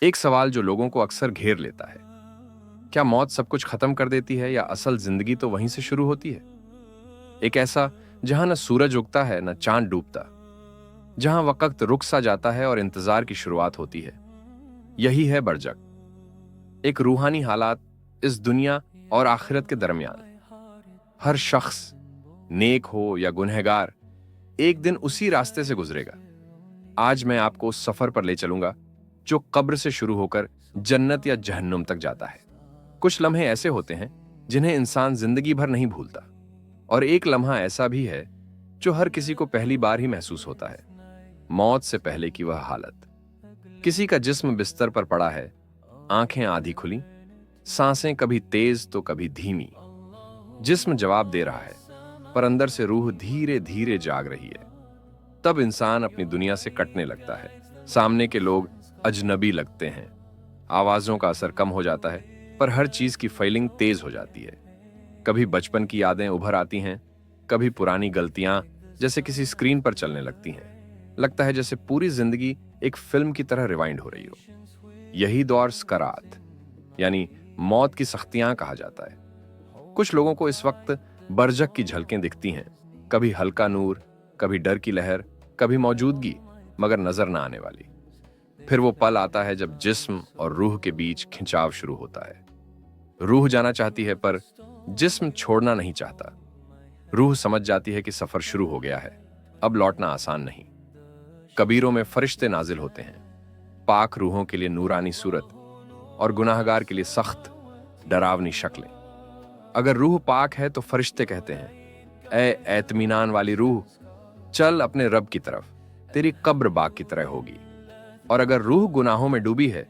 एक सवाल जो लोगों को अक्सर घेर लेता है, क्या मौत सब कुछ खत्म कर देती है या असल जिंदगी तो वहीं से शुरू होती है? एक ऐसा जहां न सूरज उगता है न चांद डूबता, जहां वक्त रुक सा जाता है और इंतजार की शुरुआत होती है। यही है बरजक, एक रूहानी हालात इस दुनिया और आखिरत के दरमियान। हर शख्स, नेक हो या गुनहगार, एक दिन उसी रास्ते से गुजरेगा। आज मैं आपको उस सफर पर ले चलूंगा जो कब्र से शुरू होकर जन्नत या जहन्नुम तक जाता है। कुछ लम्हे ऐसे होते हैं जिन्हें इंसान जिंदगी भर नहीं भूलता, और एक लम्हा ऐसा भी है जो हर किसी को पहली बार ही महसूस होता है, मौत से पहले की वह हालत। किसी का जिस्म बिस्तर पर पड़ा है, आंखें आधी खुली, सांसें कभी तेज तो कभी धीमी। जिस्म जवाब दे रहा है, पर अंदर से रूह धीरे धीरे जाग रही है। तब इंसान अपनी दुनिया से कटने लगता है। सामने के लोग अजनबी लगते हैं, आवाजों का असर कम हो जाता है, पर हर चीज की फीलिंग तेज हो जाती है। कभी बचपन की यादें उभर आती हैं, कभी पुरानी गलतियां जैसे किसी स्क्रीन पर चलने लगती हैं। लगता है जैसे पूरी जिंदगी एक फिल्म की तरह रिवाइंड हो रही हो। यही दौर सकरात यानी मौत की सख्तियां कहा जाता है। कुछ लोगों को इस वक्त बरजक की झलकें दिखती हैं, कभी हल्का नूर, कभी डर की लहर, कभी मौजूदगी मगर नजर ना आने वाली। फिर वो पल आता है जब जिस्म और रूह के बीच खिंचाव शुरू होता है। रूह जाना चाहती है पर जिस्म छोड़ना नहीं चाहता। रूह समझ जाती है कि सफर शुरू हो गया है, अब लौटना आसान नहीं। कबीरों में फरिश्ते नाजिल होते हैं, पाक रूहों के लिए नूरानी सूरत और गुनाहगार के लिए सख्त डरावनी शक्लें। अगर रूह पाक है तो फरिश्ते कहते हैं, ए एतमीनान वाली रूह, चल अपने रब की तरफ, तेरी कब्र बाग की तरह होगी। और अगर रूह गुनाहों में डूबी है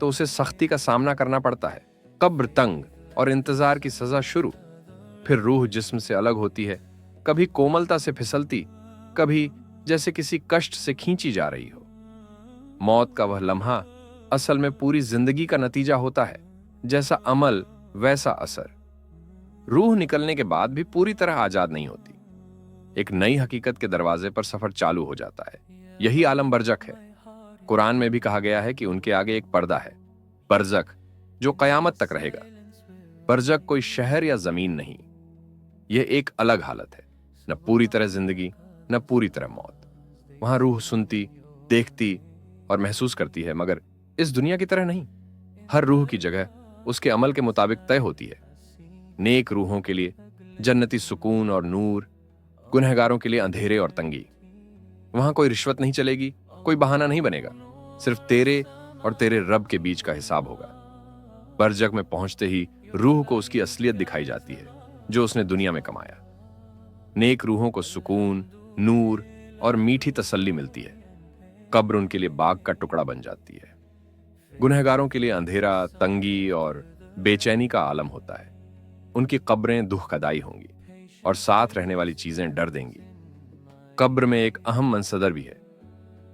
तो उसे सख्ती का सामना करना पड़ता है, कब्र तंग और इंतजार की सजा शुरू। फिर रूह जिस्म से अलग होती है, कभी कोमलता से फिसलती, कभी जैसे किसी कष्ट से खींची जा रही हो। मौत का वह लम्हा असल में पूरी जिंदगी का नतीजा होता है, जैसा अमल वैसा असर। रूह निकलने के बाद भी पूरी तरह आजाद नहीं होती। एक नई हकीकत के दरवाजे पर सफर चालू हो जाता है। यही आलम बरजक है। कुरान में भी कहा गया है कि उनके आगे एक पर्दा है, बरजक, जो कयामत तक रहेगा। बरजक कोई शहर या जमीन नहीं, यह एक अलग हालत है, न पूरी तरह जिंदगी न पूरी तरह मौत। वहां रूह सुनती, देखती और महसूस करती है, मगर इस दुनिया की तरह नहीं। हर रूह की जगह उसके अमल के मुताबिक तय होती है। नेक रूहों के लिए जन्नती सुकून और नूर, गुनहगारों के लिए अंधेरे और तंगी। वहां कोई रिश्वत नहीं चलेगी, कोई बहाना नहीं बनेगा, सिर्फ तेरे और तेरे रब के बीच का हिसाब होगा। बरजक में पहुंचते ही रूह को उसकी असलियत दिखाई जाती है जो उसने दुनिया में कमाया। नेक रूहों को सुकून, नूर और मीठी तसल्ली मिलती है। कब्र उनके लिए बाग का टुकड़ा बन जाती है। गुनहगारों के लिए अंधेरा, तंगी और बेचैनी का आलम होता है। उनकी कब्रें दुखदाई होंगी और साथ रहने वाली चीजें डर देंगी। कब्र में एक अहम मंसदर भी है,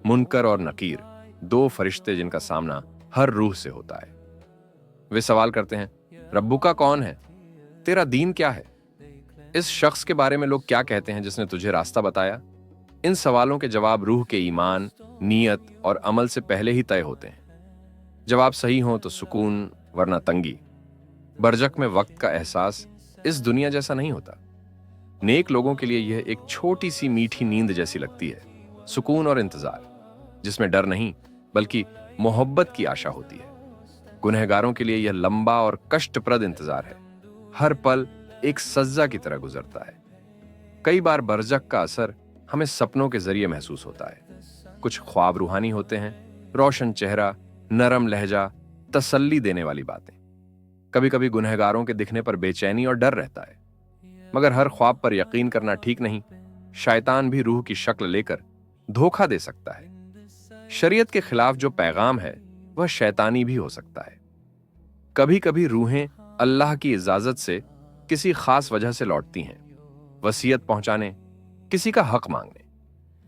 मुनकर और नकीर, दो फरिश्ते जिनका सामना हर रूह से होता है। वे सवाल करते हैं, रब्बुका कौन है? तेरा दीन क्या है? इस शख्स के बारे में लोग क्या कहते हैं जिसने तुझे रास्ता बताया? इन सवालों के जवाब रूह के ईमान, नीयत और अमल से पहले ही तय होते हैं। जवाब सही हो तो सुकून, वरना तंगी। बरजक में वक्त का एहसास इस दुनिया जैसा नहीं होता। नेक लोगों के लिए यह एक छोटी सी मीठी नींद जैसी लगती है, सुकून और इंतजार, जिसमें डर नहीं बल्कि मोहब्बत की आशा होती है। गुनहगारों के लिए यह लंबा और कष्टप्रद इंतजार है, हर पल एक सज्जा की तरह गुजरता है। कई बार बरजक का असर हमें सपनों के जरिए महसूस होता है। कुछ ख्वाब रूहानी होते हैं, रोशन चेहरा, नरम लहजा, तसल्ली देने वाली बातें। कभी कभी गुनहगारों के दिखने पर बेचैनी और डर रहता है, मगर हर ख्वाब पर यकीन करना ठीक नहीं। शैतान भी रूह की शक्ल लेकर धोखा दे सकता है। शरीयत के खिलाफ जो पैगाम है वह शैतानी भी हो सकता है। कभी कभी रूहें अल्लाह की इजाजत से किसी खास वजह से लौटती हैं, वसीयत पहुंचाने, किसी का हक मांगने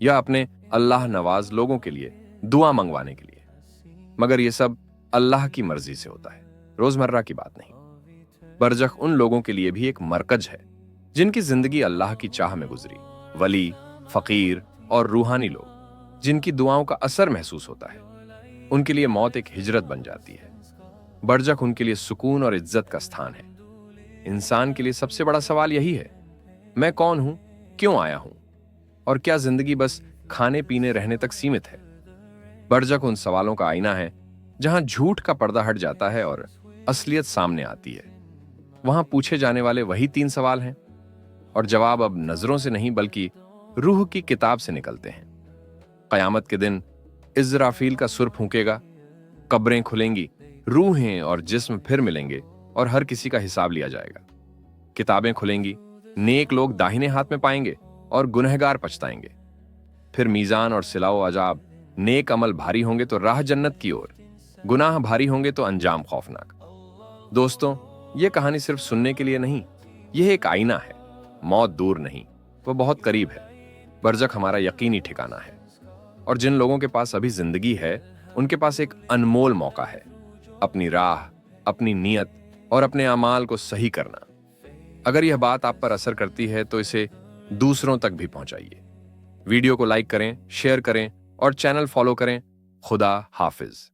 या अपने अल्लाह नवाज लोगों के लिए दुआ मंगवाने के लिए। मगर यह सब अल्लाह की मर्जी से होता है, रोजमर्रा की बात नहीं। बरजख उन लोगों के लिए भी एक मरकज है जिनकी जिंदगी अल्लाह की चाह में गुजरी, वली, फकीर और रूहानी लोग जिनकी दुआओं का असर महसूस होता है। उनके लिए मौत एक हिजरत बन जाती है। बरज़क उनके लिए सुकून और इज्जत का स्थान है। इंसान के लिए सबसे बड़ा सवाल यही है, मैं कौन हूं, क्यों आया हूं, और क्या जिंदगी बस खाने पीने रहने तक सीमित है? बरज़क उन सवालों का आईना है जहां झूठ का पर्दा हट जाता है और असलियत सामने आती है। वहां पूछे जाने वाले वही 3 सवाल हैं, और जवाब अब नजरों से नहीं बल्कि रूह की किताब से निकलते हैं। कयामत के दिन इज़राफील का सुर फूंकेगा, कब्रें खुलेंगी, रूहें और जिस्म फिर मिलेंगे और हर किसी का हिसाब लिया जाएगा। किताबें खुलेंगी, नेक लोग दाहिने हाथ में पाएंगे और गुनहगार पछताएंगे। फिर मीजान और सिलाओ अजाब, नेक अमल भारी होंगे तो राह जन्नत की ओर, गुनाह भारी होंगे तो अंजाम खौफनाक। दोस्तों, यह कहानी सिर्फ सुनने के लिए नहीं, यह एक आईना है। मौत दूर नहीं, वो बहुत करीब है। बरज़क हमारा यकीनी ठिकाना है, और जिन लोगों के पास अभी जिंदगी है उनके पास एक अनमोल मौका है अपनी राह, अपनी नीयत और अपने अमाल को सही करना। अगर यह बात आप पर असर करती है तो इसे दूसरों तक भी पहुंचाइए। वीडियो को लाइक करें, शेयर करें और चैनल फॉलो करें। खुदा हाफिज।